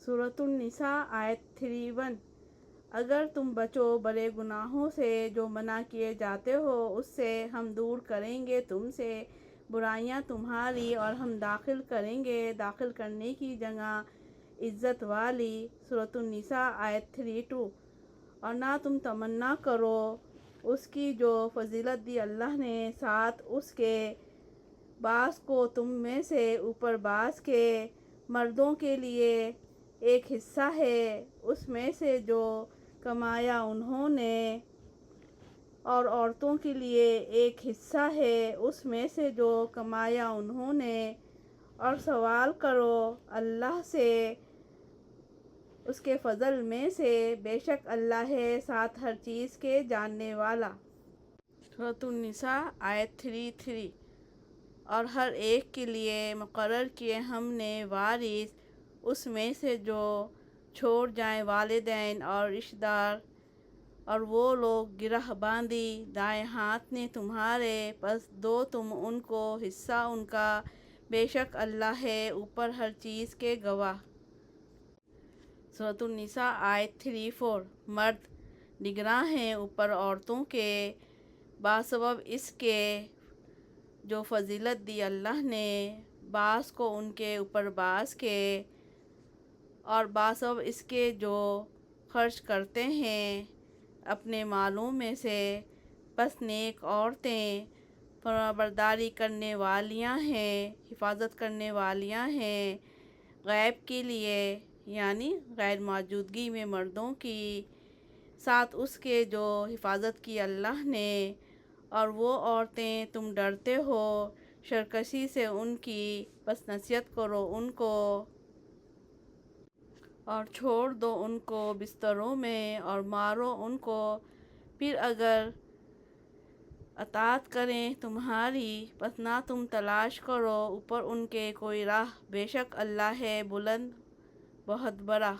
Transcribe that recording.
سورۃ النساء آیت 31۔ اگر تم بچو بڑے گناہوں سے جو منع کیے جاتے ہو اس سے ہم دور کریں گے تم سے برائیاں تمہاری، اور ہم داخل کریں گے داخل کرنے کی جگہ عزت والی۔ سورۃ النساء آیت 32۔ اور نہ تم تمنا کرو اس کی جو فضیلت دی اللہ نے، ساتھ اس کے بعض کو تم میں سے اوپر بعض کے مردوں کے لیے ایک حصہ ہے اس میں سے جو کمایا انہوں نے، اور عورتوں کے لیے ایک حصہ ہے اس میں سے جو کمایا انہوں نے، اور سوال کرو اللہ سے اس کے فضل میں سے، بے شک اللہ ہے ساتھ ہر چیز کے جاننے والا۔ سورۃ النساء آیت 33۔ اور ہر ایک کے لیے مقرر کیے ہم نے وارث اس میں سے جو چھوڑ جائیں والدین اور رشتہ دار، اور وہ لوگ گرہ باندھی دائیں ہاتھ نے تمہارے، پس دو تم ان کو حصہ ان کا، بے شک اللہ ہے اوپر ہر چیز کے گواہ۔ سورۃ النساء آیت 34۔ مرد نگراں ہیں اوپر عورتوں کے بسبب اس کے جو فضیلت دی اللہ نے، بعض کو ان کے اوپر بعض کے، اور بسبب اس کے جو خرچ کرتے ہیں اپنے مالوں میں سے، پس نیک عورتیں فرمانبرداری کرنے والیاں ہیں، حفاظت کرنے والیاں ہیں غیب کے لیے، یعنی غیر موجودگی میں مردوں کی، ساتھ اس کے جو حفاظت کی اللہ نے۔ اور وہ عورتیں تم ڈرتے ہو سرکشی سے ان کی، پس نصیحت کرو ان کو اور چھوڑ دو ان کو بستروں میں، اور مارو ان کو، پھر اگر اطاعت کریں تمہاری، پس نہ تم تلاش کرو اوپر ان کے کوئی راہ، بے شک اللہ ہے بلند بہت بڑا۔